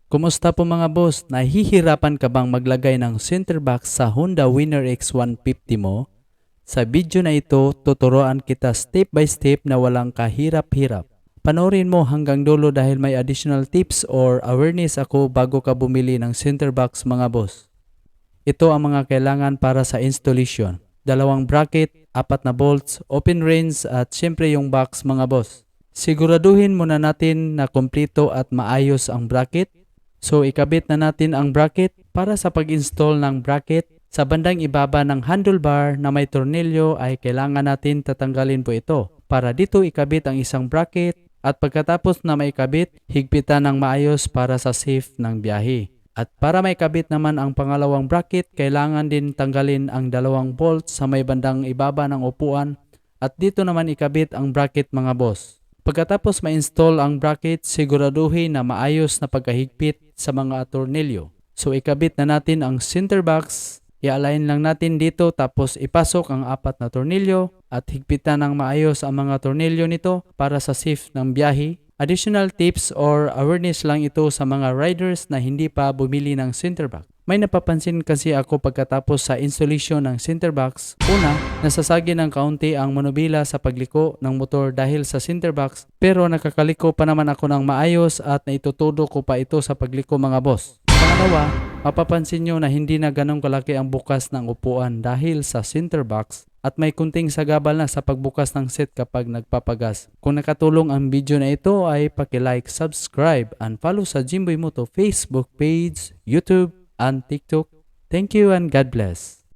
Kumusta po mga boss? Nahihirapan ka bang maglagay ng center box sa Honda Winner X150 mo? Sa video na ito, tuturuan kita step by step na walang kahirap-hirap. Panoorin mo hanggang dulo dahil may additional tips or awareness ako bago ka bumili ng center box mga boss. Ito ang mga kailangan para sa installation. 2 bracket, 4 na bolts, open range at syempre yung box mga boss. Siguraduhin muna natin na kumpleto at maayos ang bracket. So ikabit na natin ang bracket. Para sa pag-install ng bracket, sa bandang ibaba ng handlebar na may tornilyo ay kailangan natin tatanggalin po ito. Para dito ikabit ang isang bracket at pagkatapos na maikabit, higpitan ng maayos para sa safe ng biyahe. At para maikabit naman ang pangalawang bracket, kailangan din tanggalin ang 2 bolts sa may bandang ibaba ng upuan at dito naman ikabit ang bracket mga boss. Pagkatapos ma-install ang bracket, siguraduhin na maayos na pagkahigpit sa mga tornilyo. So ikabit na natin ang center box, i-align lang natin dito tapos ipasok ang 4 na tornilyo at higpitan ng maayos ang mga tornilyo nito para sa safe ng biyahe. Additional tips or awareness lang ito sa mga riders na hindi pa bumili ng center box. May napapansin kasi ako pagkatapos sa installation ng center box. Una, nasasagi ng kaunti ang manubila sa pagliko ng motor dahil sa center box, pero nakakaliko pa naman ako ng maayos at naitutudo ko pa ito sa pagliko mga boss. Pangalawa, mapapansin nyo na hindi na ganong kalaki ang bukas ng upuan dahil sa center box at may kunting sagabal na sa pagbukas ng seat kapag nagpapagas. Kung nakatulong ang video na ito ay paki-like, subscribe, and follow sa Jimboy Moto Facebook page, YouTube, and TikTok. Thank you and God bless.